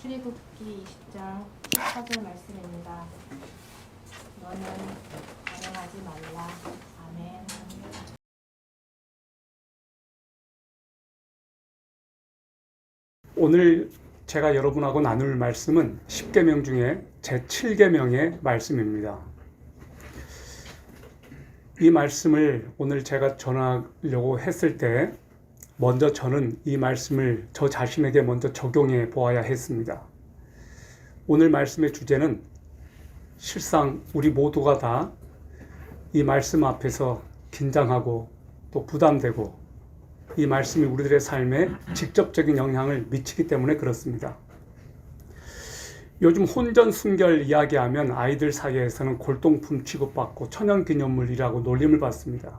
출애굽기 20장 14절 말씀입니다. 너는 간행하지 말라. 아멘. 오늘 제가 여러분하고 나눌 말씀은 10계명 중에 제7계명의 말씀입니다. 이 말씀을 오늘 제가 전하려고 했을 때 먼저 저는 이 말씀을 저 자신에게 먼저 적용해 보아야 했습니다. 오늘 말씀의 주제는 실상 우리 모두가 다 이 말씀 앞에서 긴장하고 또 부담되고 이 말씀이 우리들의 삶에 직접적인 영향을 미치기 때문에 그렇습니다. 요즘 혼전 순결 이야기하면 아이들 사이에서는 골동품 취급받고 천연기념물이라고 놀림을 받습니다.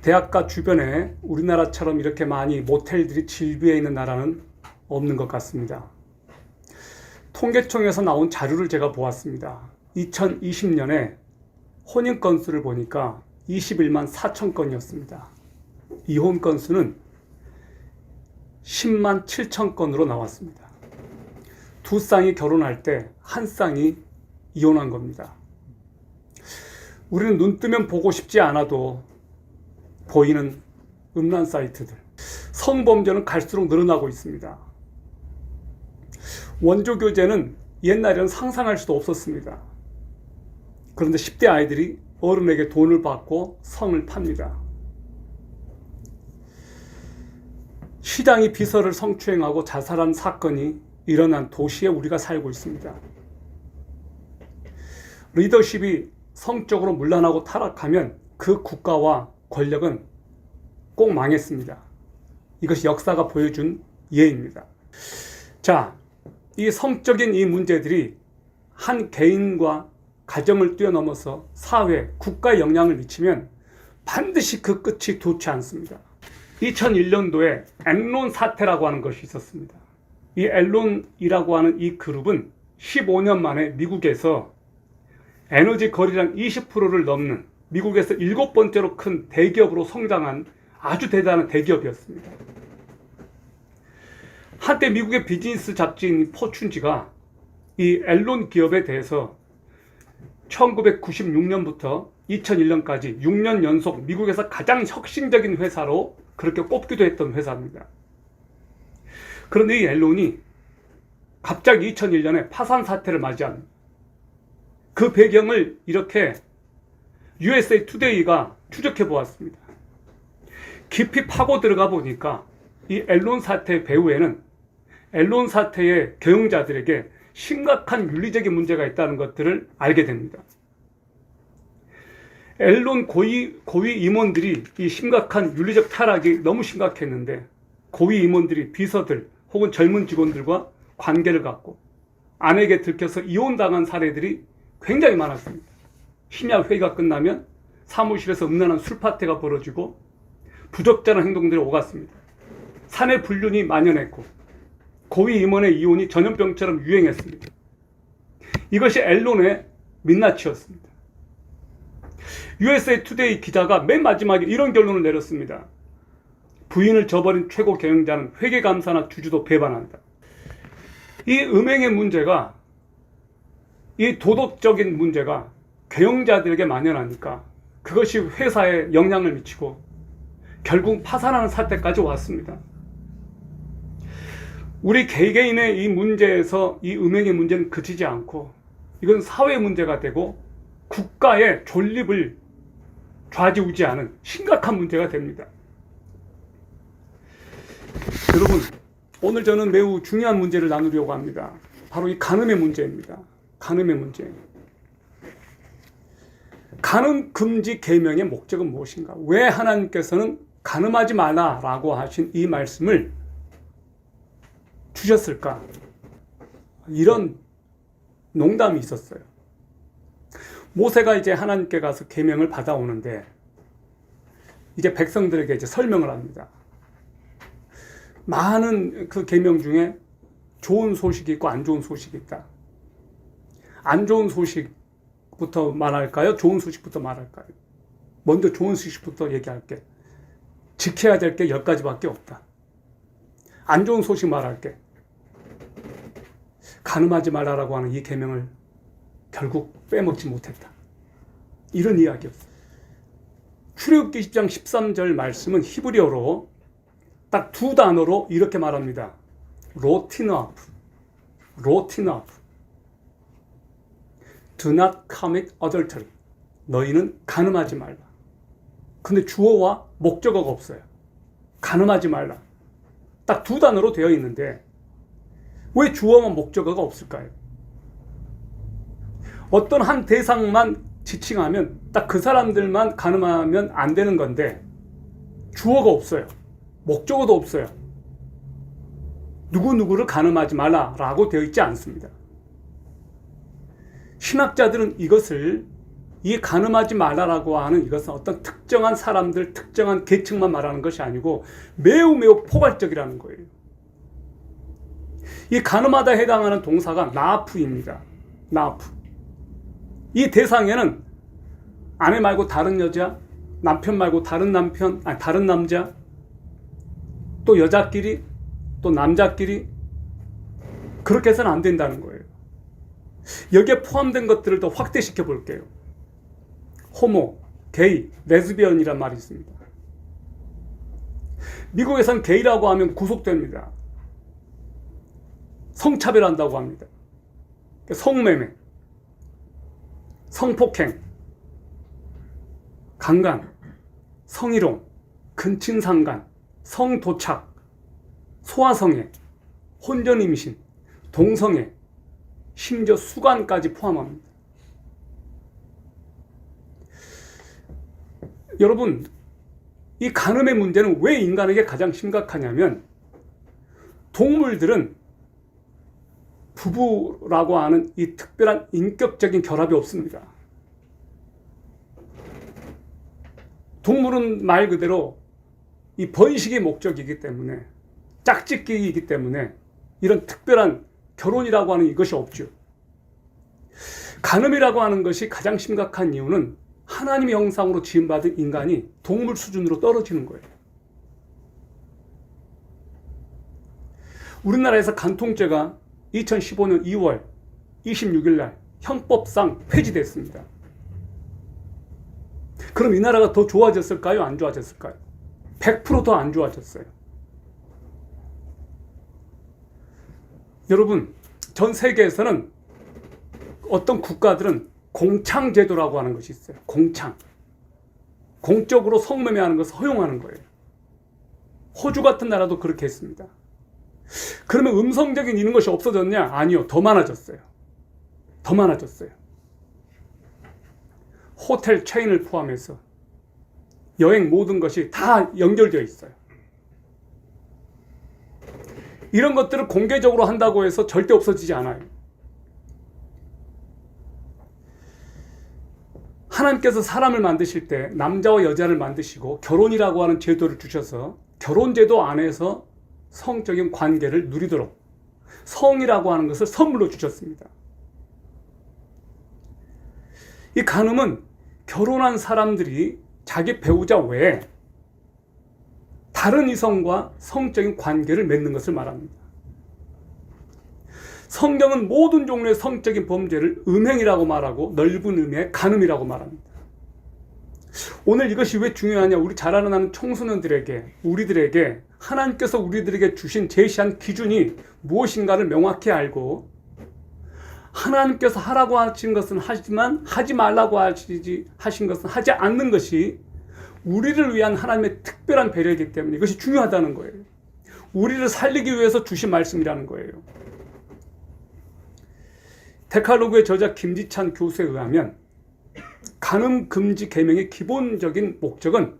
대학가 주변에 우리나라처럼 이렇게 많이 모텔들이 질비해 있는 나라는 없는 것 같습니다. 통계청에서 나온 자료를 제가 보았습니다. 2020년에 혼인 건수를 보니까 21만 4천 건이었습니다. 이혼 건수는 10만 7천 건으로 나왔습니다. 두 쌍이 결혼할 때 한 쌍이 이혼한 겁니다. 우리는 눈 뜨면 보고 싶지 않아도 보이는 음란 사이트들, 성범죄는 갈수록 늘어나고 있습니다. 원조교제는 옛날에는 상상할 수도 없었습니다. 그런데 10대 아이들이 어른에게 돈을 받고 성을 팝니다. 시장이 비서를 성추행하고 자살한 사건이 일어난 도시에 우리가 살고 있습니다. 리더십이 성적으로 문란하고 타락하면 그 국가와 권력은 꼭 망했습니다. 이것이 역사가 보여준 예입니다. 자, 이 성적인 이 문제들이 한 개인과 가정을 뛰어넘어서 사회, 국가에 영향을 미치면 반드시 그 끝이 좋지 않습니다. 2001년도에 엔론 사태라고 하는 것이 있었습니다. 이 엔론이라고 하는 이 그룹은 15년 만에 미국에서 에너지 거래량 20%를 넘는 미국에서 7번째로 큰 대기업으로 성장한 아주 대단한 대기업이었습니다. 한때 미국의 비즈니스 잡지인 포춘지가 이 엔론 기업에 대해서 1996년부터 2001년까지 6년 연속 미국에서 가장 혁신적인 회사로 그렇게 꼽기도 했던 회사입니다. 그런데 이 엔론이 갑자기 2001년에 파산 사태를 맞이한 그 배경을 이렇게 USA 투데이가 추적해 보았습니다. 깊이 파고 들어가 보니까 이 엔론 사태 배후에는 엔론 사태의 경영자들에게 심각한 윤리적인 문제가 있다는 것들을 알게 됩니다. 엔론 고위 임원들이 이 심각한 윤리적 타락이 너무 심각했는데 고위 임원들이 비서들 혹은 젊은 직원들과 관계를 갖고 아내에게 들켜서 이혼당한 사례들이 굉장히 많았습니다. 심야 회의가 끝나면 사무실에서 음란한 술 파티가 벌어지고 부적절한 행동들이 오갔습니다. 사내 불륜이 만연했고 고위 임원의 이혼이 전염병처럼 유행했습니다. 이것이 엔론의 민낯이었습니다. USA 투데이 기자가 맨 마지막에 이런 결론을 내렸습니다. 부인을 저버린 최고 경영자는 회계감사나 주주도 배반한다. 이 음행의 문제가, 이 도덕적인 문제가 경영자들에게 만연하니까 그것이 회사에 영향을 미치고 결국 파산하는 사태까지 왔습니다. 우리 개개인의 이 문제에서 이 음행의 문제는 그치지 않고 이건 사회 문제가 되고 국가의 존립을 좌지우지하는 심각한 문제가 됩니다. 여러분, 오늘 저는 매우 중요한 문제를 나누려고 합니다. 바로 이 간음의 문제입니다. 간음의 문제. 간음 금지 계명의 목적은 무엇인가? 왜 하나님께서는 간음하지 말라라고 하신 이 말씀을 주셨을까? 이런 농담이 있었어요. 모세가 이제 하나님께 가서 계명을 받아오는데 이제 백성들에게 이제 설명을 합니다. 많은 그 계명 중에 좋은 소식이 있고 안 좋은 소식이 있다. 안 좋은 소식부터 말할까요? 좋은 소식부터 말할까요? 먼저 좋은 소식부터 얘기할게. 지켜야 될 게 10가지밖에 없다. 안 좋은 소식 말할게. 간음하지 말라라고 하는 이 계명을 결국 빼먹지 못했다. 이런 이야기였어요. 출애굽기 10장 13절 말씀은 히브리어로 딱 두 단어로 이렇게 말합니다. 로티너아프. Do not commit adultery. 너희는 간음하지 말라. 근데 주어와 목적어가 없어요. 간음하지 말라. 딱 두 단어로 되어 있는데 왜 주어와 목적어가 없을까요? 어떤 한 대상만 지칭하면 딱 그 사람들만 간음하면 안 되는 건데 주어가 없어요. 목적어도 없어요. 누구누구를 간음하지 말라라고 되어 있지 않습니다. 신학자들은 이것을 이 간음하지 말라라고 하는 이것은 어떤 특정한 사람들, 특정한 계층만 말하는 것이 아니고 매우 포괄적이라는 거예요. 이 간음하다 해당하는 동사가 나아프입니다. 나아프. 이 대상에는 아내 말고 다른 여자, 남편 말고 다른 남편, 다른 남자, 또 여자끼리, 또 남자끼리 그렇게 해서는 안 된다는 거예요. 여기에 포함된 것들을 더 확대시켜 볼게요. 호모, 게이, 레즈비언이란 말이 있습니다. 미국에선 게이라고 하면 구속됩니다. 성차별한다고 합니다. 성매매, 성폭행, 강간, 성희롱, 근친상간, 성도착, 소아성애, 혼전임신, 동성애, 심지어 수간까지 포함합니다. 여러분, 이 간음의 문제는 왜 인간에게 가장 심각하냐면 동물들은 부부라고 하는 이 특별한 인격적인 결합이 없습니다. 동물은 말 그대로 이 번식의 목적이기 때문에, 짝짓기이기 때문에 이런 특별한 결혼이라고 하는 이것이 없죠. 간음이라고 하는 것이 가장 심각한 이유는 하나님의 형상으로 지음받은 인간이 동물 수준으로 떨어지는 거예요. 우리나라에서 간통죄가 2015년 2월 26일 날 형법상 폐지됐습니다. 그럼 이 나라가 더 좋아졌을까요? 안 좋아졌을까요? 100% 더 안 좋아졌어요. 여러분, 전 세계에서는 어떤 국가들은 공창제도라고 하는 것이 있어요. 공창. 공적으로 성매매하는 것을 허용하는 거예요. 호주 같은 나라도 그렇게 했습니다. 그러면 음성적인 이런 것이 없어졌냐? 아니요. 더 많아졌어요. 더 많아졌어요. 호텔 체인을 포함해서 여행 모든 것이 다 연결되어 있어요. 이런 것들을 공개적으로 한다고 해서 절대 없어지지 않아요. 하나님께서 사람을 만드실 때 남자와 여자를 만드시고 결혼이라고 하는 제도를 주셔서 결혼제도 안에서 성적인 관계를 누리도록 성이라고 하는 것을 선물로 주셨습니다. 이 간음은 결혼한 사람들이 자기 배우자 외에 다른 이성과 성적인 관계를 맺는 것을 말합니다. 성경은 모든 종류의 성적인 범죄를 음행이라고 말하고 넓은 의미의 간음이라고 말합니다. 오늘 이것이 왜 중요하냐? 우리 자라나는 청소년들에게, 우리들에게 하나님께서 우리들에게 주신 제시한 기준이 무엇인가를 명확히 알고 하나님께서 하라고 하신 것은 하지만 하지 말라고 하신 것은 하지 않는 것이 우리를 위한 하나님의 특별한 배려이기 때문에 이것이 중요하다는 거예요. 우리를 살리기 위해서 주신 말씀이라는 거예요. 데칼로그의 저자 김지찬 교수에 의하면 간음 금지 계명의 기본적인 목적은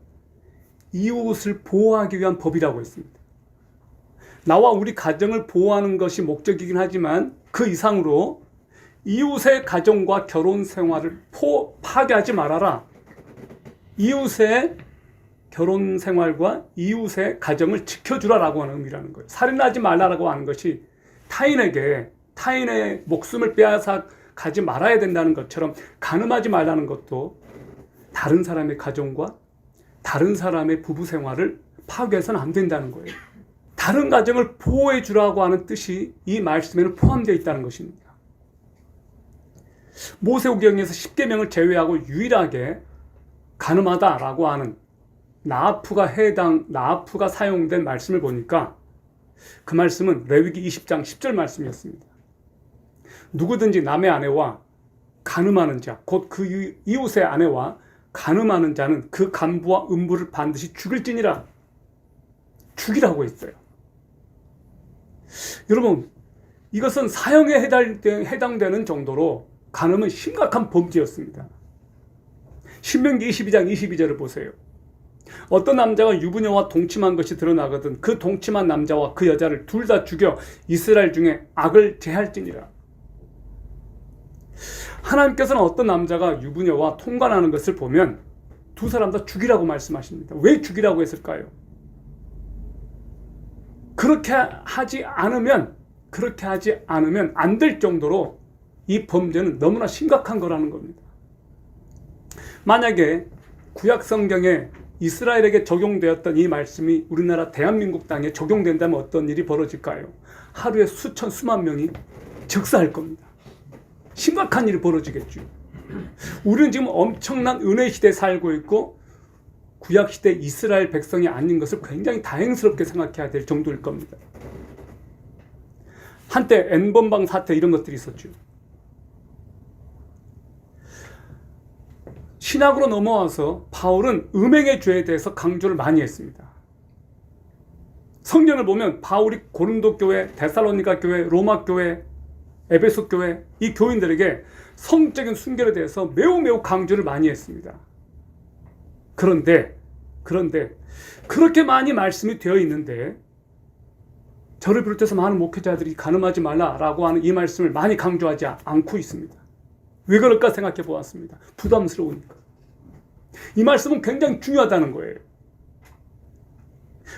이웃을 보호하기 위한 법이라고 했습니다. 나와 우리 가정을 보호하는 것이 목적이긴 하지만 그 이상으로 이웃의 가정과 결혼 생활을 파괴하지 말아라. 이웃의 결혼 생활과 이웃의 가정을 지켜주라라고 하는 의미라는 거예요. 살인하지 말라라고 하는 것이 타인의 목숨을 빼앗아 가지 말아야 된다는 것처럼 간음하지 말라는 것도 다른 사람의 가정과 다른 사람의 부부 생활을 파괴해서는 안 된다는 거예요. 다른 가정을 보호해 주라고 하는 뜻이 이 말씀에는 포함되어 있다는 것입니다. 모세오경에서 10계명을 제외하고 유일하게 간음하다라고 하는 나아프가 사용된 말씀을 보니까 그 말씀은 레위기 20장 10절 말씀이었습니다. 누구든지 남의 아내와 간음하는 자, 곧 그 이웃의 아내와 간음하는 자는 그 간부와 음부를 반드시 죽일지니라. 죽이라고 했어요. 여러분, 이것은 사형에 해당되는 정도로 간음은 심각한 범죄였습니다. 신명기 22장 22절을 보세요. 어떤 남자가 유부녀와 동침한 것이 드러나거든 그 동침한 남자와 그 여자를 둘 다 죽여 이스라엘 중에 악을 제할지니라. 하나님께서는 어떤 남자가 유부녀와 통관하는 것을 보면 두 사람 다 죽이라고 말씀하십니다. 왜 죽이라고 했을까요? 그렇게 하지 않으면 안 될 정도로 이 범죄는 너무나 심각한 거라는 겁니다. 만약에 구약 성경에 이스라엘에게 적용되었던 이 말씀이 우리나라 대한민국 땅에 적용된다면 어떤 일이 벌어질까요? 하루에 수만 명이 즉사할 겁니다. 심각한 일이 벌어지겠죠. 우리는 지금 엄청난 은혜 시대에 살고 있고 구약 시대 이스라엘 백성이 아닌 것을 굉장히 다행스럽게 생각해야 될 정도일 겁니다. 한때 N번방 사태 이런 것들이 있었죠. 신학으로 넘어와서 바울은 음행의 죄에 대해서 강조를 많이 했습니다. 성경을 보면 바울이 고린도 교회, 데살로니가 교회, 로마 교회, 에베소 교회 이 교인들에게 성적인 순결에 대해서 매우 강조를 많이 했습니다. 그런데 그렇게 많이 말씀이 되어 있는데 저를 비롯해서 많은 목회자들이 간음하지 말라라고 하는 이 말씀을 많이 강조하지 않고 있습니다. 왜 그럴까 생각해 보았습니다. 부담스러우니까. 이 말씀은 굉장히 중요하다는 거예요.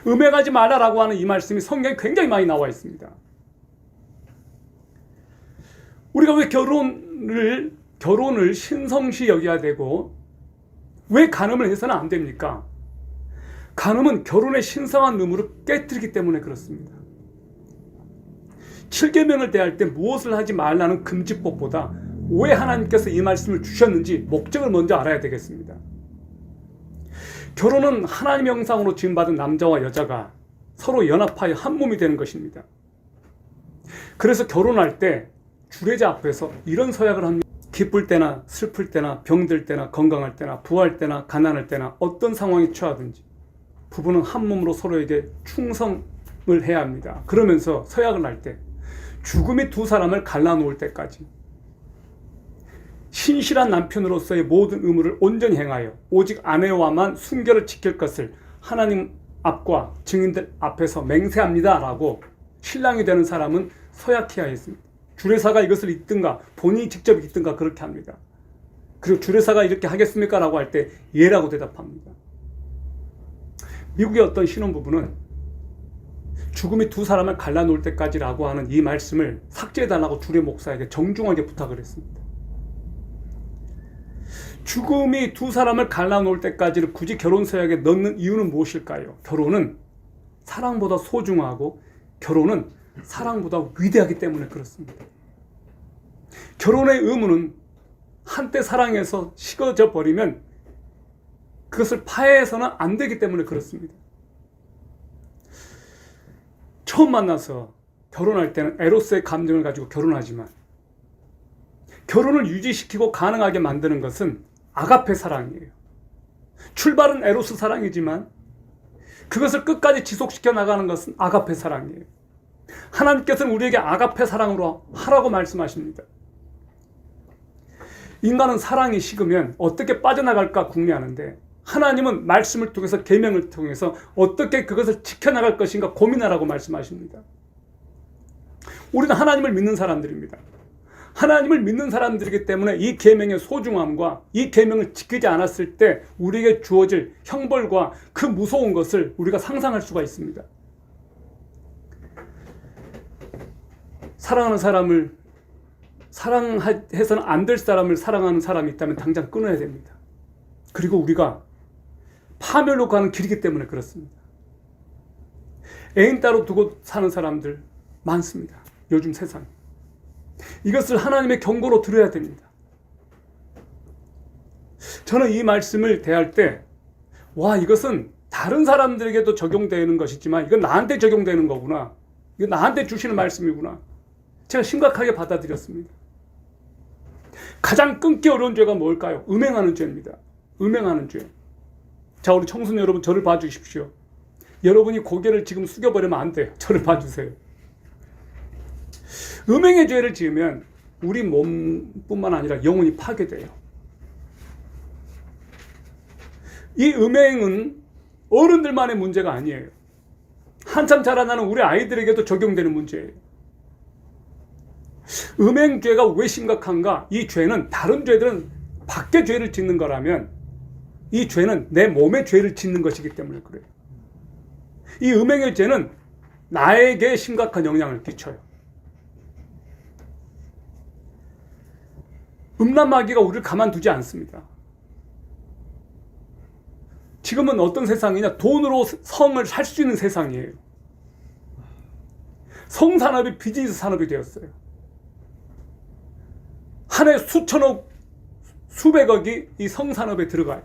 음행하지 말라라고 하는 이 말씀이 성경에 굉장히 많이 나와 있습니다. 우리가 왜 결혼을 신성시 여겨야 되고 왜 간음을 해서는 안 됩니까? 간음은 결혼의 신성한 의무를 깨뜨리기 때문에 그렇습니다. 7계명을 대할 때 무엇을 하지 말라는 금지법보다 왜 하나님께서 이 말씀을 주셨는지 목적을 먼저 알아야 되겠습니다. 결혼은 하나님의 형상으로 지음받은 남자와 여자가 서로 연합하여 한 몸이 되는 것입니다. 그래서 결혼할 때 주례자 앞에서 이런 서약을 합니다. 기쁠 때나 슬플 때나 병들 때나 건강할 때나 부할 때나 가난할 때나 어떤 상황에 처하든지 부부는 한 몸으로 서로에게 충성을 해야 합니다. 그러면서 서약을 할 때 죽음이 두 사람을 갈라놓을 때까지 신실한 남편으로서의 모든 의무를 온전히 행하여 오직 아내와만 순결을 지킬 것을 하나님 앞과 증인들 앞에서 맹세합니다 라고 신랑이 되는 사람은 서약해야 했습니다. 주례사가 이것을 읽든가 본인이 직접 읽든가 그렇게 합니다. 그리고 주례사가 이렇게 하겠습니까? 라고 할 때 예라고 대답합니다. 미국의 어떤 신혼부부는 죽음이 두 사람을 갈라놓을 때까지라고 하는 이 말씀을 삭제해달라고 주례 목사에게 정중하게 부탁을 했습니다. 죽음이 두 사람을 갈라놓을 때까지를 굳이 결혼서약에 넣는 이유는 무엇일까요? 결혼은 사랑보다 소중하고 결혼은 사랑보다 위대하기 때문에 그렇습니다. 결혼의 의무는 한때 사랑해서 식어져 버리면 그것을 파해서는 안 되기 때문에 그렇습니다. 처음 만나서 결혼할 때는 에로스의 감정을 가지고 결혼하지만 결혼을 유지시키고 가능하게 만드는 것은 아가페 사랑이에요. 출발은 에로스 사랑이지만 그것을 끝까지 지속시켜 나가는 것은 아가페 사랑이에요. 하나님께서는 우리에게 아가페 사랑으로 하라고 말씀하십니다. 인간은 사랑이 식으면 어떻게 빠져나갈까 궁리하는데 하나님은 말씀을 통해서 계명을 통해서 어떻게 그것을 지켜나갈 것인가 고민하라고 말씀하십니다. 우리는 하나님을 믿는 사람들입니다. 하나님을 믿는 사람들이기 때문에 이 계명의 소중함과 이 계명을 지키지 않았을 때 우리에게 주어질 형벌과 그 무서운 것을 우리가 상상할 수가 있습니다. 사랑하는 사람을 사랑해서는 안 될 사람을 사랑하는 사람이 있다면 당장 끊어야 됩니다. 그리고 우리가 파멸로 가는 길이기 때문에 그렇습니다. 애인 따로 두고 사는 사람들 많습니다. 요즘 세상에. 이것을 하나님의 경고로 들어야 됩니다. 저는 이 말씀을 대할 때, 와, 이것은 다른 사람들에게도 적용되는 것이지만 이건 나한테 적용되는 거구나. 이건 나한테 주시는 말씀이구나. 제가 심각하게 받아들였습니다. 가장 끊기 어려운 죄가 뭘까요? 음행하는 죄입니다. 음행하는 죄. 자, 우리 청소년 여러분, 저를 봐주십시오. 여러분이 고개를 지금 숙여버리면 안 돼요. 저를 봐주세요. 음행의 죄를 지으면 우리 몸뿐만 아니라 영혼이 파괴돼요. 이 음행은 어른들만의 문제가 아니에요. 한참 자라나는 우리 아이들에게도 적용되는 문제예요. 음행죄가 왜 심각한가? 이 죄는 다른 죄들은 밖에 죄를 짓는 거라면 이 죄는 내 몸에 죄를 짓는 것이기 때문에 그래요. 이 음행의 죄는 나에게 심각한 영향을 끼쳐요. 음란마귀가 우리를 가만두지 않습니다. 지금은 어떤 세상이냐? 돈으로 성을 살 수 있는 세상이에요. 성산업이 비즈니스 산업이 되었어요. 한 해 수천억, 수백억이 이 성산업에 들어가요.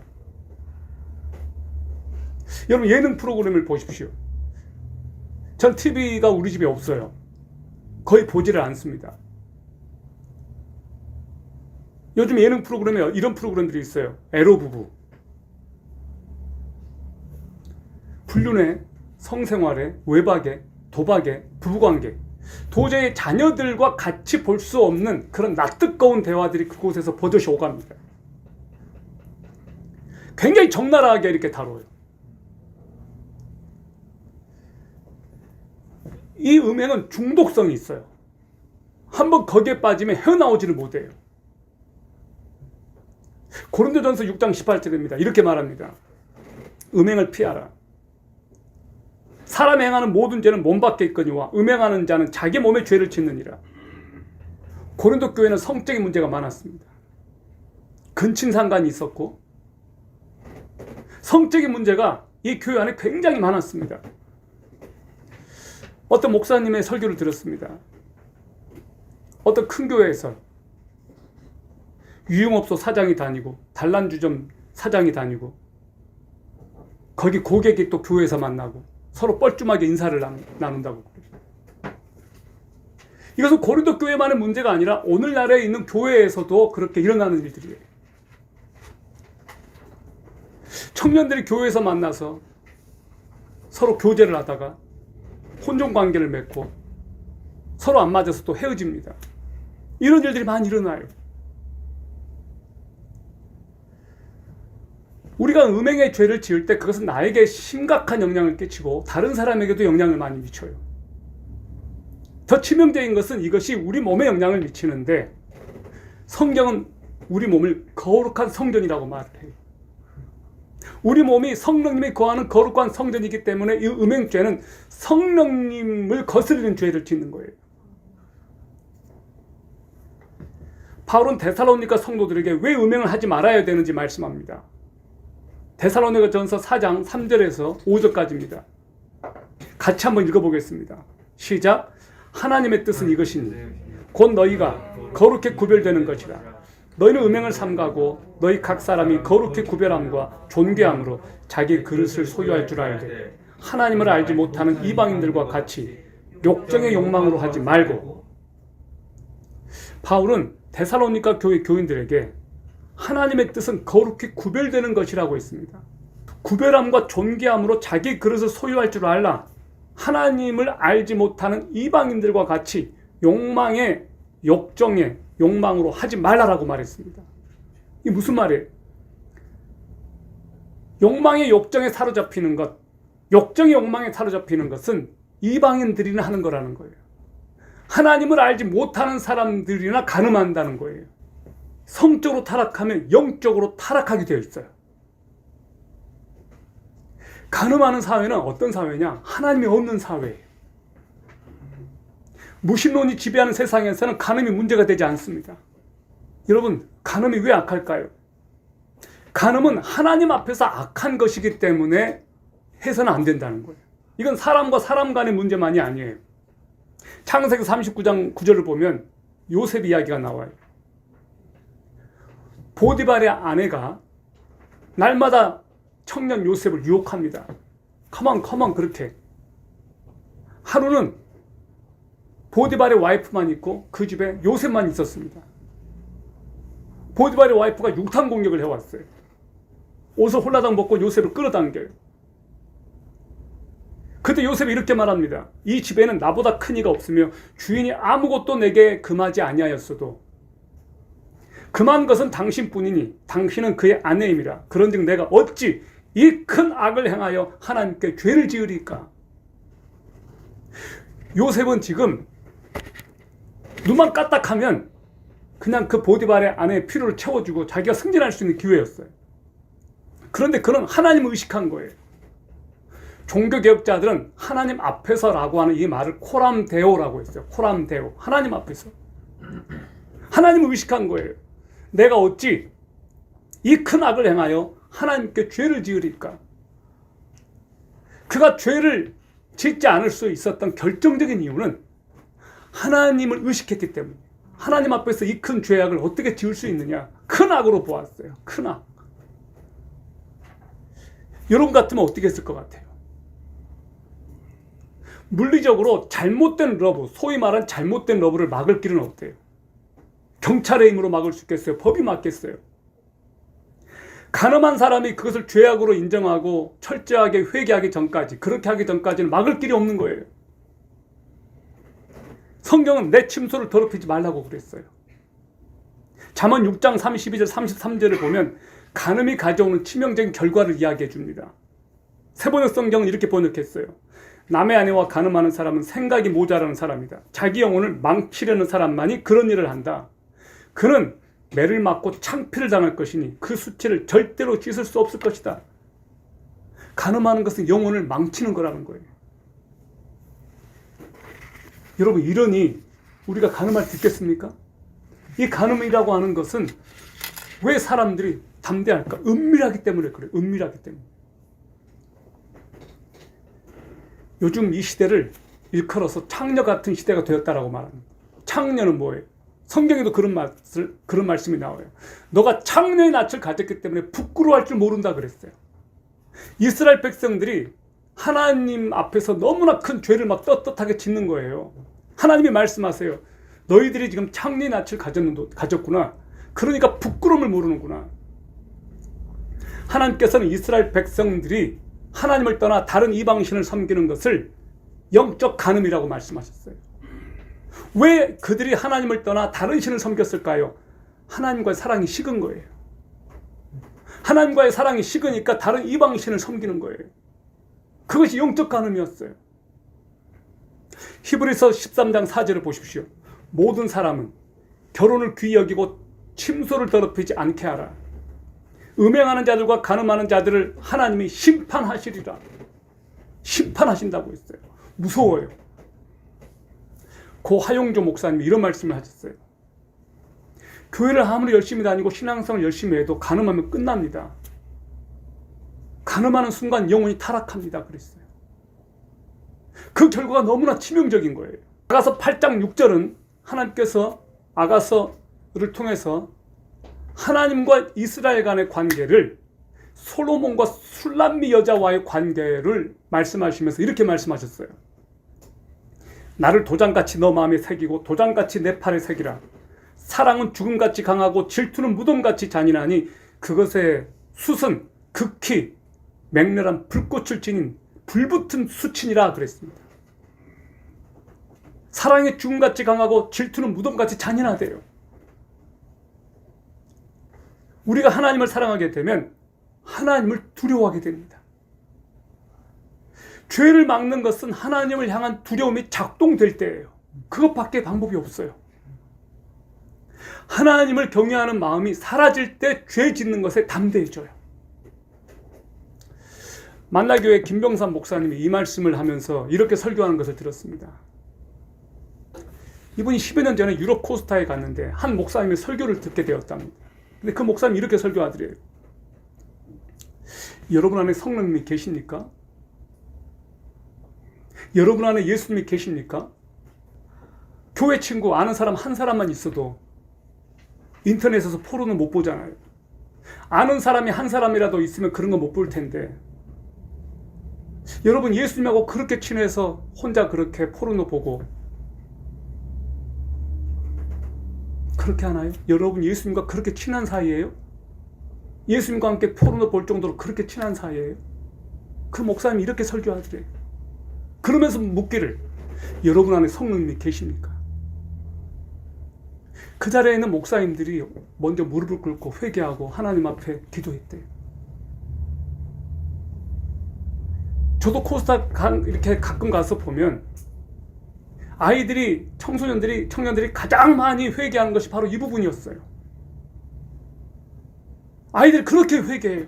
여러분, 예능 프로그램을 보십시오. 전 TV가 우리 집에 없어요. 거의 보지를 않습니다. 요즘 예능 프로그램에 이런 프로그램들이 있어요. 에로부부. 불륜에, 성생활에, 외박에, 도박에, 부부관계. 도저히 자녀들과 같이 볼 수 없는 그런 낯뜨거운 대화들이 그곳에서 버젓이 오갑니다. 굉장히 적나라하게 이렇게 다뤄요. 이 음행은 중독성이 있어요. 한번 거기에 빠지면 헤어나오지를 못해요. 고린도전서 6장 18절입니다. 이렇게 말합니다. 음행을 피하라. 사람이 행하는 모든 죄는 몸 밖에 있거니와 음행하는 자는 자기 몸에 죄를 짓느니라. 고린도 교회는 성적인 문제가 많았습니다. 근친상간이 있었고 성적인 문제가 이 교회 안에 굉장히 많았습니다. 어떤 목사님의 설교를 들었습니다. 어떤 큰 교회에서 유흥업소 사장이 다니고 단란주점 사장이 다니고 거기 고객이 또 교회에서 만나고 서로 뻘쭘하게 인사를 나눈다고. 이것은 고린도 교회만의 문제가 아니라 오늘날에 있는 교회에서도 그렇게 일어나는 일들이에요. 청년들이 교회에서 만나서 서로 교제를 하다가 혼종관계를 맺고 서로 안 맞아서 또 헤어집니다. 이런 일들이 많이 일어나요. 우리가 음행의 죄를 지을 때 그것은 나에게 심각한 영향을 끼치고 다른 사람에게도 영향을 많이 미쳐요. 더 치명적인 것은 이것이 우리 몸에 영향을 미치는데 성경은 우리 몸을 거룩한 성전이라고 말을 해요. 우리 몸이 성령님이 거하는 거룩한 성전이기 때문에 이 음행죄는 성령님을 거스르는 죄를 짓는 거예요. 바울은 데살로니가 성도들에게 왜 음행을 하지 말아야 되는지 말씀합니다. 데살로니가 전서 4장 3절에서 5절까지입니다. 같이 한번 읽어보겠습니다. 시작. 하나님의 뜻은 이것이니 곧 너희가 거룩히 구별되는 것이라. 너희는 음행을 삼가고 너희 각 사람이 거룩히 구별함과 존귀함으로 자기 그릇을 소유할 줄 알되 하나님을 알지 못하는 이방인들과 같이 욕정의 욕망으로 하지 말고. 바울은 데살로니가 교회 교인들에게 하나님의 뜻은 거룩히 구별되는 것이라고 했습니다. 구별함과 존귀함으로 자기 그릇을 소유할 줄 알라. 하나님을 알지 못하는 이방인들과 같이 욕망의 욕정의 욕망으로 하지 말라라고 말했습니다. 이게 무슨 말이에요? 욕망의 욕정에 사로잡히는 것, 욕정의 욕망에 사로잡히는 것은 이방인들이나 하는 거라는 거예요. 하나님을 알지 못하는 사람들이나 가늠한다는 거예요. 성적으로 타락하면 영적으로 타락하게 되어 있어요. 가늠하는 사회는 어떤 사회냐? 하나님이 없는 사회예요. 무신론이 지배하는 세상에서는 간음이 문제가 되지 않습니다. 여러분, 간음이 왜 악할까요? 간음은 하나님 앞에서 악한 것이기 때문에 해서는 안 된다는 거예요. 이건 사람과 사람 간의 문제만이 아니에요. 창세기 39장 9절을 보면 요셉 이야기가 나와요. 보디발의 아내가 날마다 청년 요셉을 유혹합니다. 컴온 그렇게. 하루는 보디발의 와이프만 있고 그 집에 요셉만 있었습니다. 보디발의 와이프가 육탄 공격을 해왔어요. 옷을 홀라당 벗고 요셉을 끌어당겨요. 그때 요셉이 이렇게 말합니다. 이 집에는 나보다 큰 이가 없으며 주인이 아무것도 내게 금하지 아니하였어도 금한 것은 당신뿐이니 당신은 그의 아내임이라. 그런즉 내가 어찌 이 큰 악을 행하여 하나님께 죄를 지으리까. 요셉은 지금 눈만 까딱하면 그냥 그 보디발의 아내의 필요를 채워주고 자기가 승진할 수 있는 기회였어요. 그런데 그는 하나님을 의식한 거예요. 종교개혁자들은 하나님 앞에서라고 하는 이 말을 코람데오라고 했어요. 코람데오. 하나님 앞에서. 하나님을 의식한 거예요. 내가 어찌 이 큰 악을 행하여 하나님께 죄를 지으리까. 그가 죄를 짓지 않을 수 있었던 결정적인 이유는 하나님을 의식했기 때문에. 하나님 앞에서 이 큰 죄악을 어떻게 지을 수 있느냐. 큰 악으로 보았어요. 큰 악. 여러분 같으면 어떻게 했을 것 같아요? 물리적으로 잘못된 러브, 소위 말한 잘못된 러브를 막을 길은 없대요. 경찰의 힘으로 막을 수 있겠어요? 법이 막겠어요? 가늠한 사람이 그것을 죄악으로 인정하고 철저하게 회개하기 전까지, 그렇게 하기 전까지는 막을 길이 없는 거예요. 성경은 내 침소를 더럽히지 말라고 그랬어요. 잠언 6장 32절 33절을 보면 간음이 가져오는 치명적인 결과를 이야기해 줍니다. 세번역 성경은 이렇게 번역했어요. 남의 아내와 간음하는 사람은 생각이 모자라는 사람이다. 자기 영혼을 망치려는 사람만이 그런 일을 한다. 그는 매를 맞고 창피를 당할 것이니 그 수치를 절대로 씻을 수 없을 것이다. 간음하는 것은 영혼을 망치는 거라는 거예요. 여러분, 이러니 우리가 간음할 수 있겠습니까? 이 간음이라고 하는 것은 왜 사람들이 담대할까? 은밀하기 때문에 그래요. 은밀하기 때문에. 요즘 이 시대를 일컬어서 창녀 같은 시대가 되었다라고 말합니다. 창녀는 뭐예요? 성경에도 그런 말씀이 나와요. 너가 창녀의 낯을 가졌기 때문에 부끄러워할 줄 모른다 그랬어요. 이스라엘 백성들이 하나님 앞에서 너무나 큰 죄를 막 떳떳하게 짓는 거예요. 하나님이 말씀하세요. 너희들이 지금 창녀의 낯을 가졌구나. 그러니까 부끄러움을 모르는구나. 하나님께서는 이스라엘 백성들이 하나님을 떠나 다른 이방신을 섬기는 것을 영적 간음이라고 말씀하셨어요. 왜 그들이 하나님을 떠나 다른 신을 섬겼을까요? 하나님과의 사랑이 식은 거예요. 하나님과의 사랑이 식으니까 다른 이방신을 섬기는 거예요. 그것이 영적 간음이었어요. 히브리서 13장 4절을 보십시오. 모든 사람은 결혼을 귀히 여기고 침소를 더럽히지 않게 하라. 음행하는 자들과 간음하는 자들을 하나님이 심판하시리라. 심판하신다고 했어요. 무서워요. 고 하용조 목사님이 이런 말씀을 하셨어요. 교회를 아무리 열심히 다니고 신앙생활을 열심히 해도 간음하면 끝납니다. 간음하는 순간 영혼이 타락합니다. 그랬어요. 그 결과가 너무나 치명적인 거예요. 아가서 8장 6절은 하나님께서 아가서를 통해서 하나님과 이스라엘 간의 관계를, 솔로몬과 술람미 여자와의 관계를 말씀하시면서 이렇게 말씀하셨어요. 나를 도장같이 너 마음에 새기고 도장같이 내 팔에 새기라. 사랑은 죽음같이 강하고 질투는 무덤같이 잔인하니 그것의 숯은 극히 맹렬한 불꽃을 지닌 불붙은 수친이라 그랬습니다. 사랑이 죽음같이 강하고 질투는 무덤같이 잔인하대요. 우리가 하나님을 사랑하게 되면 하나님을 두려워하게 됩니다. 죄를 막는 것은 하나님을 향한 두려움이 작동될 때예요. 그것밖에 방법이 없어요. 하나님을 경외하는 마음이 사라질 때 죄 짓는 것에 담대해져요. 만나교회 김병삼 목사님이 이 말씀을 하면서 이렇게 설교하는 것을 들었습니다. 이분이 10여 년 전에 유럽 코스타에 갔는데 한 목사님의 설교를 듣게 되었답니다. 근데 그 목사님이 이렇게 설교하더래요. 여러분 안에 성령님이 계십니까? 여러분 안에 예수님이 계십니까? 교회 친구 아는 사람 한 사람만 있어도 인터넷에서 포르노 못 보잖아요. 아는 사람이 한 사람이라도 있으면 그런 거 못 볼 텐데, 여러분 예수님하고 그렇게 친해서 혼자 그렇게 포르노 보고 그렇게 하나요? 여러분 예수님과 그렇게 친한 사이예요? 예수님과 함께 포르노 볼 정도로 그렇게 친한 사이예요? 그 목사님이 이렇게 설교하더래요. 그러면서 묻기를, 여러분 안에 성령님이 계십니까? 그 자리에 있는 목사님들이 먼저 무릎을 꿇고 회개하고 하나님 앞에 기도했대요. 저도 코스타 이렇게 가끔 가서 보면 아이들이, 청년들이 가장 많이 회개하는 것이 바로 이 부분이었어요. 아이들이 그렇게 회개해요.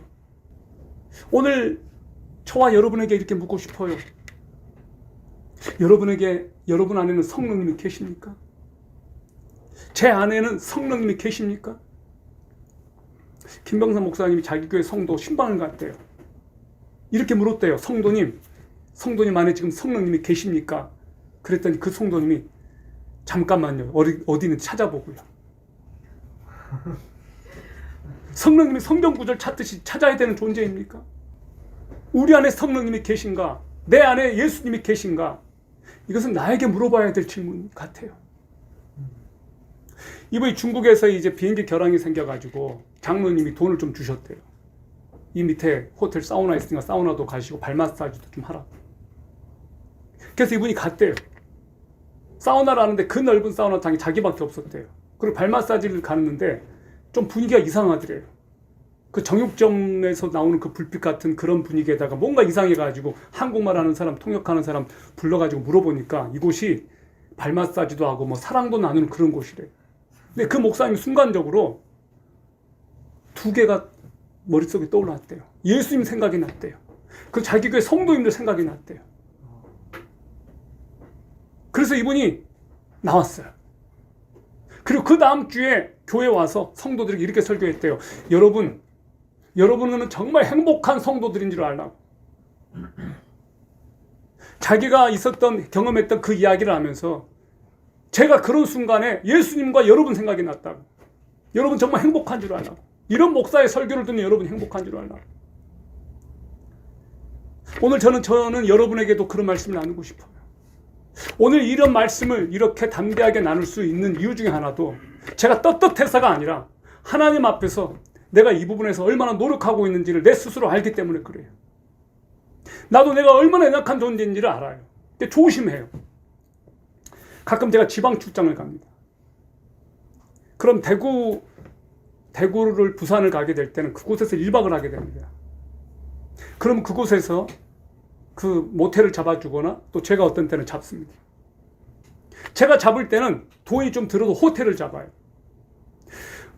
오늘 저와 여러분에게 이렇게 묻고 싶어요. 여러분 안에는 성령님이 계십니까? 제 안에는 성령님이 계십니까? 김병삼 목사님이 자기 교회 성도 신방을 갔대요. 이렇게 물었대요. 성도님 안에 지금 성령님이 계십니까? 그랬더니 그 성도님이 잠깐만요. 어디 있는지 찾아보고요. 성령님이 성경 구절 찾듯이 찾아야 되는 존재입니까? 우리 안에 성령님이 계신가? 내 안에 예수님이 계신가? 이것은 나에게 물어봐야 될 질문 같아요. 이번에 중국에서 이제 비행기 결항이 생겨가지고 장로님이 돈을 좀 주셨대요. 이 밑에 호텔 사우나 있으니까 사우나도 가시고 발 마사지도 좀 하라고. 그래서 이분이 갔대요. 사우나를 하는데 그 넓은 사우나장이 자기밖에 없었대요. 그리고 발 마사지를 갔는데 좀 분위기가 이상하더래요. 그 정육점에서 나오는 그 불빛 같은 그런 분위기에다가 뭔가 이상해가지고 한국말 하는 사람, 통역하는 사람 불러가지고 물어보니까 이곳이 발 마사지도 하고 뭐 사랑도 나누는 그런 곳이래요. 근데 그 목사님이 순간적으로 두 개가 머릿속에 떠올랐대요. 예수님 생각이 났대요. 그 자기 교회 성도님들 생각이 났대요. 그래서 이분이 나왔어요. 그리고 그 다음 주에 교회 와서 성도들에게 이렇게 설교했대요. 여러분은 정말 행복한 성도들인 줄 알라고. 자기가 경험했던 그 이야기를 하면서 제가 그런 순간에 예수님과 여러분 생각이 났다고. 여러분 정말 행복한 줄 알라고. 이런 목사의 설교를 듣는 여러분 행복한 줄 알라고. 오늘 저는 여러분에게도 그런 말씀을 나누고 싶어요. 오늘 이런 말씀을 이렇게 담대하게 나눌 수 있는 이유 중에 하나도 제가 떳떳해서가 아니라 하나님 앞에서 내가 이 부분에서 얼마나 노력하고 있는지를 내 스스로 알기 때문에 그래요. 나도 내가 얼마나 연약한 존재인지를 알아요. 근데 조심해요. 가끔 제가 지방 출장을 갑니다. 그럼 대구를 부산을 가게 될 때는 그곳에서 1박을 하게 됩니다. 그럼 그곳에서 그 모텔을 잡아주거나 또 제가 어떤 때는 잡습니다. 제가 잡을 때는 돈이 좀 들어도 호텔을 잡아요.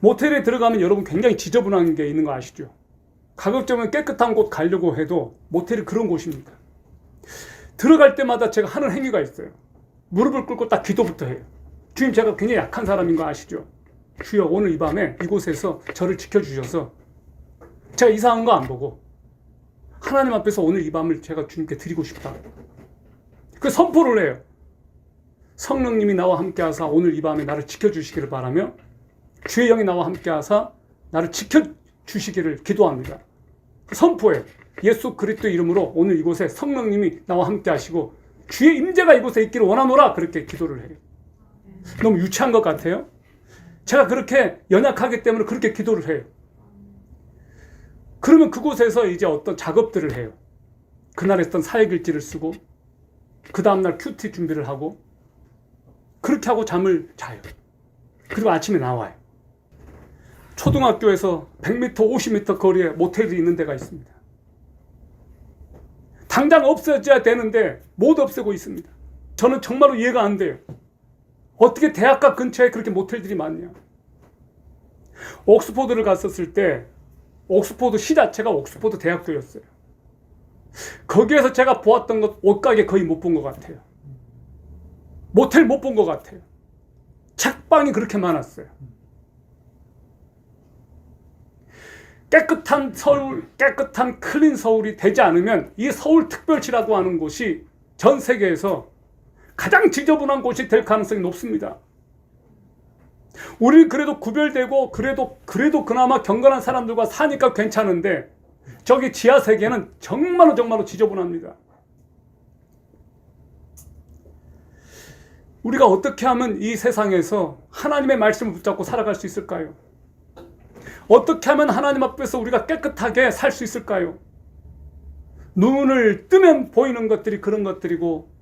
모텔에 들어가면 여러분 굉장히 지저분한 게 있는 거 아시죠? 가급적이면 깨끗한 곳 가려고 해도 모텔이 그런 곳입니다. 들어갈 때마다 제가 하는 행위가 있어요. 무릎을 꿇고 딱 기도부터 해요. 주님, 제가 굉장히 약한 사람인 거 아시죠? 주여, 오늘 이 밤에 이곳에서 저를 지켜주셔서 제가 이상한 거 안 보고 하나님 앞에서 오늘 이 밤을 제가 주님께 드리고 싶다. 그 선포를 해요. 성령님이 나와 함께하사 오늘 이 밤에 나를 지켜주시기를 바라며 주의 영이 나와 함께하사 나를 지켜주시기를 기도합니다. 선포해. 예수 그리스도 이름으로 오늘 이곳에 성령님이 나와 함께하시고 주의 임재가 이곳에 있기를 원하노라. 그렇게 기도를 해요. 너무 유치한 것 같아요. 제가 그렇게 연약하기 때문에 그렇게 기도를 해요. 그러면 그곳에서 이제 어떤 작업들을 해요. 그날 했던 사역일지를 쓰고 그 다음날 큐티 준비를 하고 그렇게 하고 잠을 자요. 그리고 아침에 나와요. 초등학교에서 100m, 50m 거리에 모텔이 있는 데가 있습니다. 당장 없애줘야 되는데 못 없애고 있습니다. 저는 정말로 이해가 안 돼요. 어떻게 대학가 근처에 그렇게 모텔들이 많냐. 옥스포드를 갔었을 때 옥스포드 시 자체가 옥스포드 대학교였어요. 거기에서 제가 보았던 것 옷가게 거의 못 본 것 같아요. 모텔 못 본 것 같아요. 책방이 그렇게 많았어요. 깨끗한 서울, 깨끗한 클린 서울이 되지 않으면 이 서울특별시라고 하는 곳이 전 세계에서 가장 지저분한 곳이 될 가능성이 높습니다. 우리 그래도 구별되고 그래도 그나마 경건한 사람들과 사니까 괜찮은데 저기 지하 세계는 정말로 지저분합니다. 우리가 어떻게 하면 이 세상에서 하나님의 말씀을 붙잡고 살아갈 수 있을까요? 어떻게 하면 하나님 앞에서 우리가 깨끗하게 살 수 있을까요? 눈을 뜨면 보이는 것들이 그런 것들이고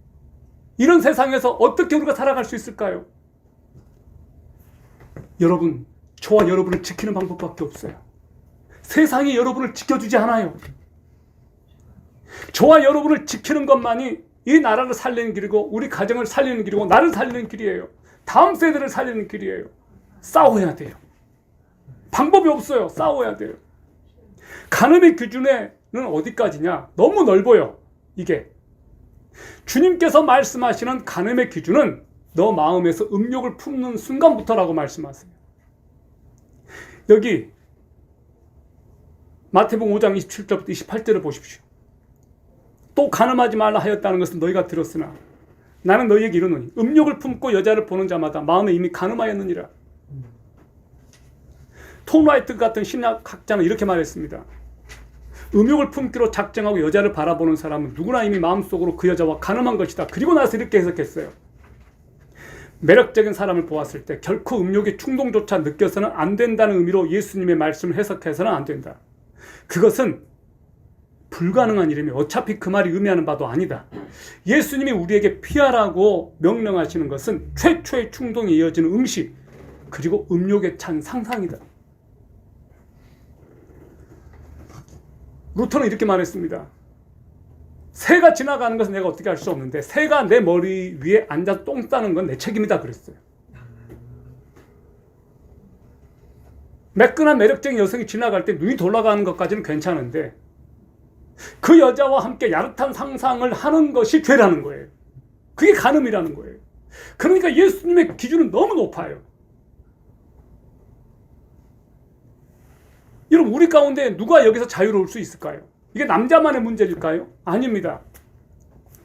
이런 세상에서 어떻게 우리가 살아갈 수 있을까요? 여러분, 저와 여러분을 지키는 방법밖에 없어요. 세상이 여러분을 지켜주지 않아요. 저와 여러분을 지키는 것만이 이 나라를 살리는 길이고 우리 가정을 살리는 길이고 나를 살리는 길이에요. 다음 세대를 살리는 길이에요. 싸워야 돼요. 방법이 없어요. 싸워야 돼요. 간음의 기준에는 어디까지냐? 너무 넓어요. 이게 주님께서 말씀하시는 간음의 기준은 너 마음에서 음욕을 품는 순간부터라고 말씀하세요. 여기 마태복음 5장 27절부터 28절을 보십시오. 또 간음하지 말라 하였다는 것은 너희가 들었으나 나는 너희에게 이르노니 음욕을 품고 여자를 보는 자마다 마음에 이미 간음하였느니라. 톰 라이트 같은 심리학자는 이렇게 말했습니다. 음욕을 품기로 작정하고 여자를 바라보는 사람은 누구나 이미 마음속으로 그 여자와 간음한 것이다. 그리고 나서 이렇게 해석했어요. 매력적인 사람을 보았을 때 결코 음욕의 충동조차 느껴서는 안 된다는 의미로 예수님의 말씀을 해석해서는 안 된다. 그것은 불가능한 일이며 어차피 그 말이 의미하는 바도 아니다. 예수님이 우리에게 피하라고 명령하시는 것은 최초의 충동이 이어지는 음식 그리고 음욕에 찬 상상이다. 루터는 이렇게 말했습니다. 새가 지나가는 것은 내가 어떻게 할 수 없는데 새가 내 머리 위에 앉아서 똥 싸는 건 내 책임이다 그랬어요. 매끈한 매력적인 여성이 지나갈 때 눈이 돌아가는 것까지는 괜찮은데 그 여자와 함께 야릇한 상상을 하는 것이 죄라는 거예요. 그게 간음이라는 거예요. 그러니까 예수님의 기준은 너무 높아요. 여러분, 우리 가운데 누가 여기서 자유로울 수 있을까요? 이게 남자만의 문제일까요? 아닙니다.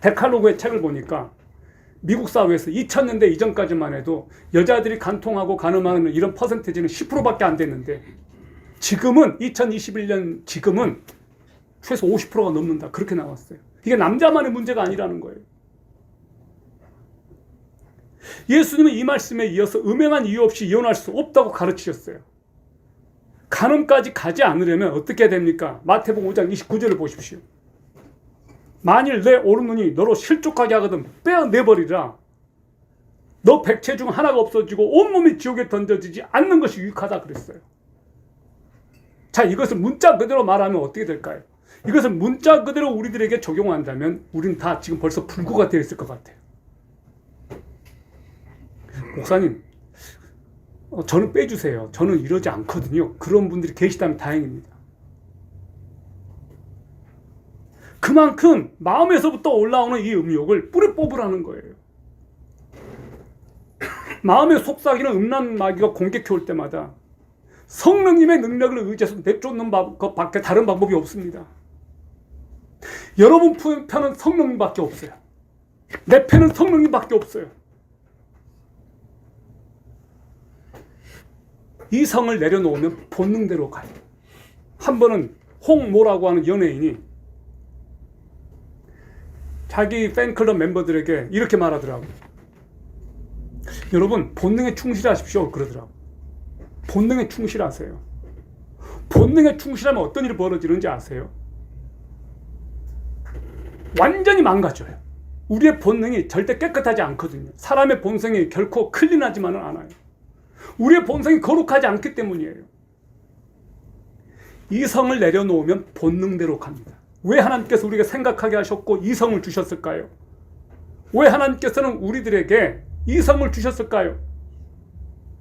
데칼로그의 책을 보니까 미국 사회에서 2000년대 이전까지만 해도 여자들이 간통하고 간음하는 이런 퍼센테이지는 10%밖에 안 됐는데 지금은 2021년 지금은 최소 50%가 넘는다. 그렇게 나왔어요. 이게 남자만의 문제가 아니라는 거예요. 예수님은 이 말씀에 이어서 음행한 이유 없이 이혼할 수 없다고 가르치셨어요. 간음까지 가지 않으려면 어떻게 됩니까? 마태복음 5장 29절을 보십시오. 만일 내 오른눈이 너로 실족하게 하거든 빼어내버리라. 너 백체 중 하나가 없어지고 온몸이 지옥에 던져지지 않는 것이 유익하다 그랬어요. 자, 이것을 문자 그대로 말하면 어떻게 될까요? 이것을 문자 그대로 우리들에게 적용한다면 우리는 다 지금 벌써 불구가 되어 있을 것 같아요. 목사님, 저는 빼주세요. 저는 이러지 않거든요. 그런 분들이 계시다면 다행입니다. 그만큼 마음에서부터 올라오는 이 음욕을 뿌리 뽑으라는 거예요. 마음의 속삭이는 음란 마귀가 공격해 올 때마다 성령님의 능력을 의지해서 내쫓는 것밖에 다른 방법이 없습니다. 여러분 편은 성령님밖에 없어요. 내 편은 성령님밖에 없어요. 이성을 내려놓으면 본능대로 가요. 한 번은 홍모라고 하는 연예인이 자기 팬클럽 멤버들에게 이렇게 말하더라고요. 여러분, 본능에 충실하십시오. 그러더라고요. 본능에 충실하세요. 본능에 충실하면 어떤 일이 벌어지는지 아세요? 완전히 망가져요. 우리의 본능이 절대 깨끗하지 않거든요. 사람의 본성이 결코 클린하지만은 않아요. 우리의 본성이 거룩하지 않기 때문이에요. 이성을 내려놓으면 본능대로 갑니다. 왜 하나님께서 우리에게 생각하게 하셨고 이성을 주셨을까요? 왜 하나님께서는 우리들에게 이성을 주셨을까요?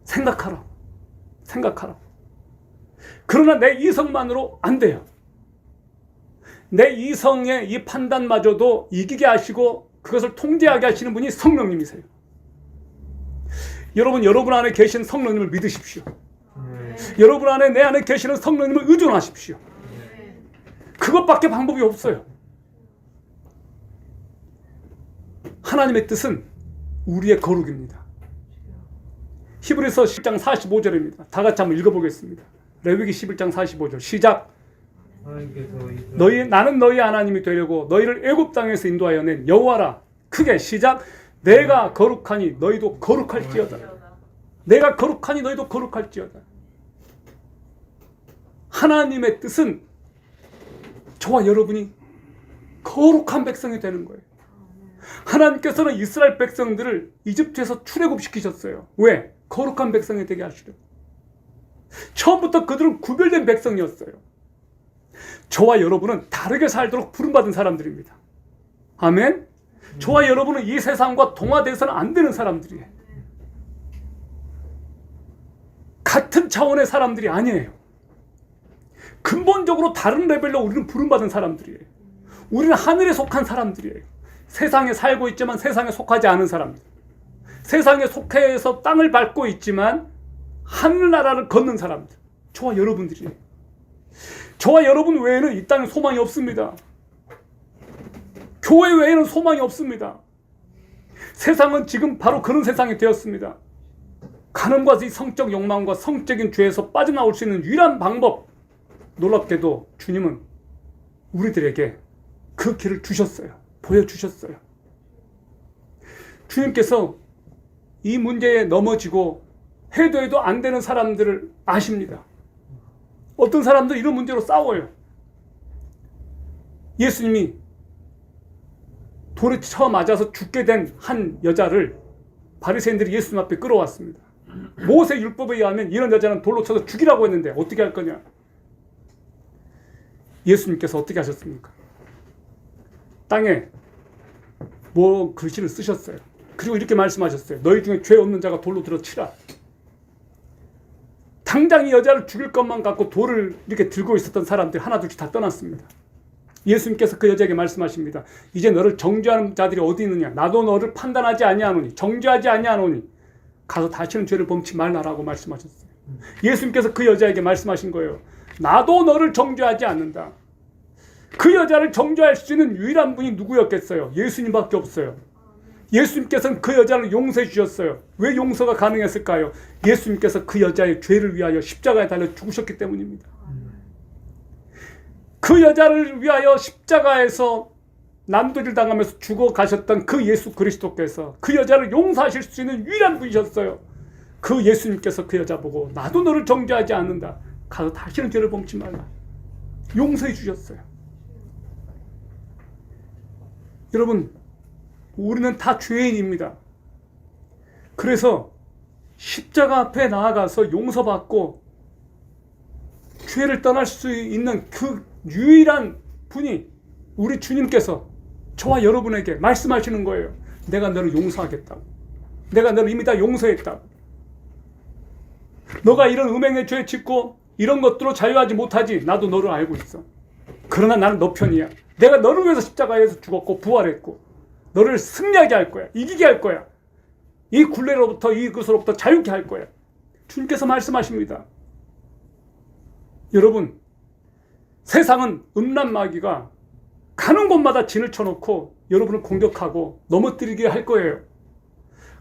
생각하라. 그러나 내 이성만으로 안 돼요. 내 이성의 이 판단마저도 이기게 하시고 그것을 통제하게 하시는 분이 성령님이세요. 여러분 안에 계신 성령님을 믿으십시오. 여러분 안에 내 안에 계시는 성령님을 의존하십시오. 그것밖에 방법이 없어요. 하나님의 뜻은 우리의 거룩입니다. 히브리서 10장 45절입니다. 다 같이 한번 읽어보겠습니다. 레위기 11장 45절 시작. 나는 너희 하나님이 되려고 너희를 애굽 땅에서 인도하여 낸 여호와라. 크게 시작. 내가 거룩하니 너희도 거룩할지어다. 내가 거룩하니 너희도 거룩할지어다. 하나님의 뜻은 저와 여러분이 거룩한 백성이 되는 거예요. 하나님께서는 이스라엘 백성들을 이집트에서 출애굽시키셨어요. 왜? 거룩한 백성이 되게 하시려고. 처음부터 그들은 구별된 백성이었어요. 저와 여러분은 다르게 살도록 부름받은 사람들입니다. 아멘? 저와 여러분은 이 세상과 동화돼서는 안 되는 사람들이에요. 같은 차원의 사람들이 아니에요. 근본적으로 다른 레벨로 우리는 부름받은 사람들이에요. 우리는 하늘에 속한 사람들이에요. 세상에 살고 있지만 세상에 속하지 않은 사람들. 세상에 속해서 땅을 밟고 있지만 하늘나라를 걷는 사람들. 저와 여러분들이에요. 저와 여러분 외에는 이 땅에 소망이 없습니다. 교회 외에는 소망이 없습니다. 세상은 지금 바로 그런 세상이 되었습니다. 간음과 이 성적 욕망과 성적인 죄에서 빠져나올 수 있는 유일한 방법, 놀랍게도 주님은 우리들에게 그 길을 주셨어요. 보여주셨어요. 주님께서 이 문제에 넘어지고 해도 안 되는 사람들을 아십니다. 어떤 사람들 이런 문제로 싸워요. 예수님이 돌에 쳐 맞아서 죽게 된 한 여자를 바리새인들이 예수님 앞에 끌어왔습니다. 모세 율법에 의하면 이런 여자는 돌로 쳐서 죽이라고 했는데 어떻게 할 거냐? 예수님께서 어떻게 하셨습니까? 땅에 뭐 글씨를 쓰셨어요. 그리고 이렇게 말씀하셨어요. 너희 중에 죄 없는 자가 돌로 들어 치라. 당장 이 여자를 죽일 것만 갖고 돌을 이렇게 들고 있었던 사람들이 하나둘씩 다 떠났습니다. 예수님께서 그 여자에게 말씀하십니다. 이제 너를 정죄하는 자들이 어디 있느냐? 나도 너를 판단하지 아니하노니, 정죄하지 아니하노니 가서 다시는 죄를 범치 말라라고 말씀하셨어요. 예수님께서 그 여자에게 말씀하신 거예요. 나도 너를 정죄하지 않는다. 그 여자를 정죄할 수 있는 유일한 분이 누구였겠어요? 예수님밖에 없어요. 예수님께서는 그 여자를 용서해 주셨어요. 왜 용서가 가능했을까요? 예수님께서 그 여자의 죄를 위하여 십자가에 달려 죽으셨기 때문입니다. 그 여자를 위하여 십자가에서 남도질 당하면서 죽어 가셨던 그 예수 그리스도께서 그 여자를 용서하실 수 있는 유일한 분이셨어요. 그 예수님께서 그 여자 보고 나도 너를 정죄하지 않는다. 가서 다시는 죄를 범치 말라. 용서해 주셨어요. 여러분, 우리는 다 죄인입니다. 그래서 십자가 앞에 나아가서 용서받고 죄를 떠날 수 있는 그 유일한 분이 우리 주님께서 저와 여러분에게 말씀하시는 거예요. 내가 너를 용서하겠다고. 내가 너를 이미 다 용서했다고. 너가 이런 음행의 죄 짓고 이런 것들로 자유하지 못하지. 나도 너를 알고 있어. 그러나 나는 너 편이야. 내가 너를 위해서 십자가에서 죽었고 부활했고 너를 승리하게 할 거야. 이기게 할 거야. 이 굴레로부터 이것으로부터 자유케 할 거야. 주님께서 말씀하십니다. 여러분, 세상은 음란 마귀가 가는 곳마다 진을 쳐놓고 여러분을 공격하고 넘어뜨리게 할 거예요.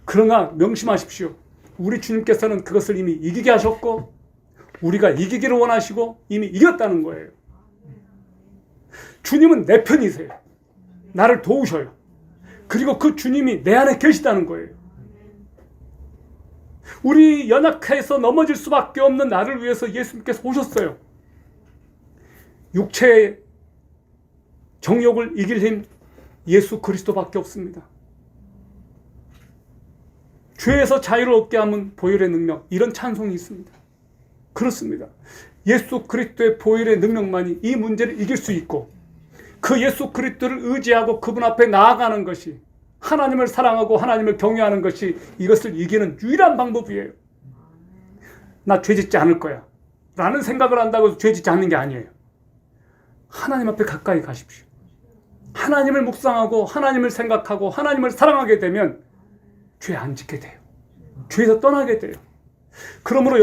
그러나 명심하십시오. 우리 주님께서는 그것을 이미 이기게 하셨고 우리가 이기기를 원하시고 이미 이겼다는 거예요. 주님은 내 편이세요. 나를 도우셔요. 그리고 그 주님이 내 안에 계시다는 거예요. 우리 연약해서 넘어질 수밖에 없는 나를 위해서 예수님께서 오셨어요. 육체의 정욕을 이길 힘 예수 그리스도밖에 없습니다. 죄에서 자유를 얻게 하면 보혈의 능력, 이런 찬송이 있습니다. 그렇습니다. 예수 그리스도의 보혈의 능력만이 이 문제를 이길 수 있고 그 예수 그리스도를 의지하고 그분 앞에 나아가는 것이 하나님을 사랑하고 하나님을 경외하는 것이 이것을 이기는 유일한 방법이에요. 나 죄짓지 않을 거야 라는 생각을 한다고 해서 죄짓지 않는 게 아니에요. 하나님 앞에 가까이 가십시오. 하나님을 묵상하고 하나님을 생각하고 하나님을 사랑하게 되면 죄 안 짓게 돼요. 죄에서 떠나게 돼요. 그러므로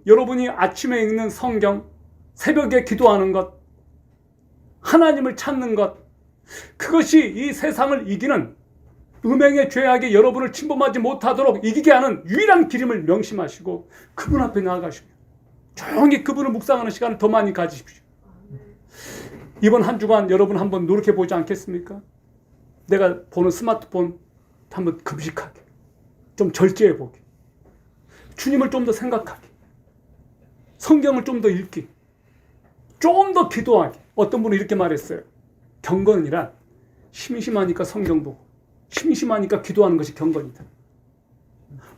여러분이 아침에 읽는 성경, 새벽에 기도하는 것, 하나님을 찾는 것, 그것이 이 세상을 이기는 음행의 죄악에 여러분을 침범하지 못하도록 이기게 하는 유일한 길임을 명심하시고 그분 앞에 나아가시고 조용히 그분을 묵상하는 시간을 더 많이 가지십시오. 이번 한 주간 여러분 한번 노력해 보지 않겠습니까? 내가 보는 스마트폰 한번 금식하게, 좀 절제해 보게, 주님을 좀 더 생각하게, 성경을 좀 더 읽기, 좀 더 기도하게. 어떤 분은 이렇게 말했어요. 경건이란 심심하니까 성경 보고 심심하니까 기도하는 것이 경건이다.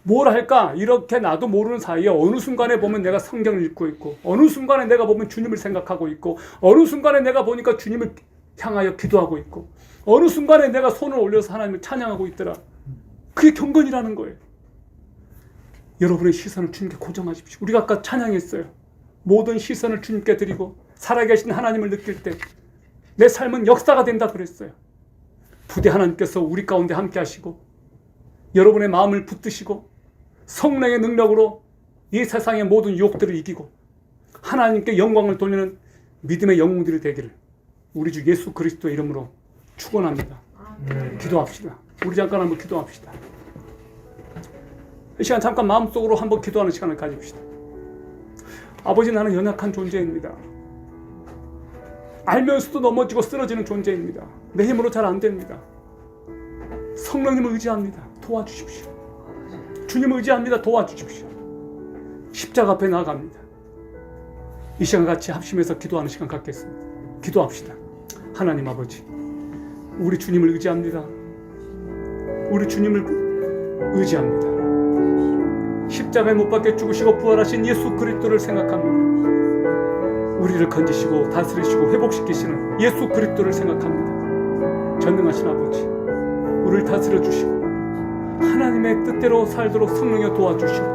뭘 할까? 이렇게 나도 모르는 사이에 어느 순간에 보면 내가 성경을 읽고 있고, 어느 순간에 내가 보면 주님을 생각하고 있고, 어느 순간에 내가 보니까 주님을 향하여 기도하고 있고, 어느 순간에 내가 손을 올려서 하나님을 찬양하고 있더라. 그게 경건이라는 거예요. 여러분의 시선을 주님께 고정하십시오. 우리가 아까 찬양했어요. 모든 시선을 주님께 드리고 살아계신 하나님을 느낄 때 내 삶은 역사가 된다 그랬어요. 부디 하나님께서 우리 가운데 함께 하시고 여러분의 마음을 붙드시고 성령의 능력으로 이 세상의 모든 유혹들을 이기고 하나님께 영광을 돌리는 믿음의 영웅들이 되기를 우리 주 예수 그리스도의 이름으로 축원합니다. 기도합시다. 우리 잠깐 한번 기도합시다. 이 시간 잠깐 마음속으로 한번 기도하는 시간을 가집시다. 아버지, 나는 연약한 존재입니다. 알면서도 넘어지고 쓰러지는 존재입니다. 내 힘으로 잘 안 됩니다. 성령님을 의지합니다. 도와주십시오. 주님을 의지합니다. 도와주십시오. 십자가 앞에 나아갑니다. 이 시간 같이 합심해서 기도하는 시간 갖겠습니다. 기도합시다. 하나님 아버지, 우리 주님을 의지합니다. 우리 주님을 의지합니다. 십자가에 못 박혀 죽으시고 부활하신 예수 그리스도를 생각합니다. 우리를 건지시고 다스리시고 회복시키시는 예수 그리스도를 생각합니다. 전능하신 아버지, 우리를 다스려 주시고 하나님의 뜻대로 살도록 성령이 도와주시고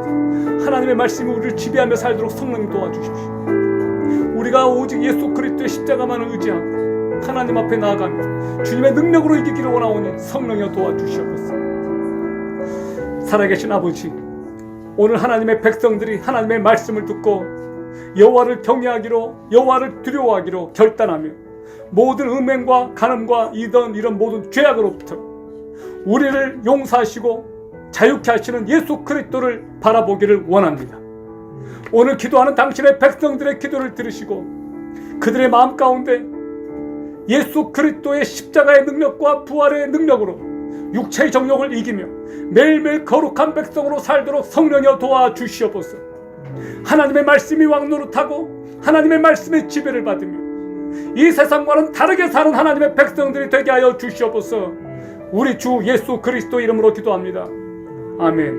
하나님의 말씀이 우리를 지배하며 살도록 성령이 도와주십시오. 우리가 오직 예수 그리스도의 십자가만을 의지하고 하나님 앞에 나아가며 주님의 능력으로 이기기를 원하오니 성령이 도와주시옵소서. 살아계신 아버지, 오늘 하나님의 백성들이 하나님의 말씀을 듣고 여호와를 경외하기로, 여호와를 두려워하기로 결단하며 모든 음행과 간음과 이런 모든 죄악으로부터 우리를 용서하시고 자유케 하시는 예수 그리스도를 바라보기를 원합니다. 오늘 기도하는 당신의 백성들의 기도를 들으시고 그들의 마음 가운데 예수 그리스도의 십자가의 능력과 부활의 능력으로 육체의 정욕을 이기며 매일매일 거룩한 백성으로 살도록 성령이여 도와주시옵소서. 하나님의 말씀이 왕노릇하고 하나님의 말씀의 지배를 받으며 이 세상과는 다르게 사는 하나님의 백성들이 되게 하여 주시옵소서. 우리 주 예수 그리스도 이름으로 기도합니다. 아멘.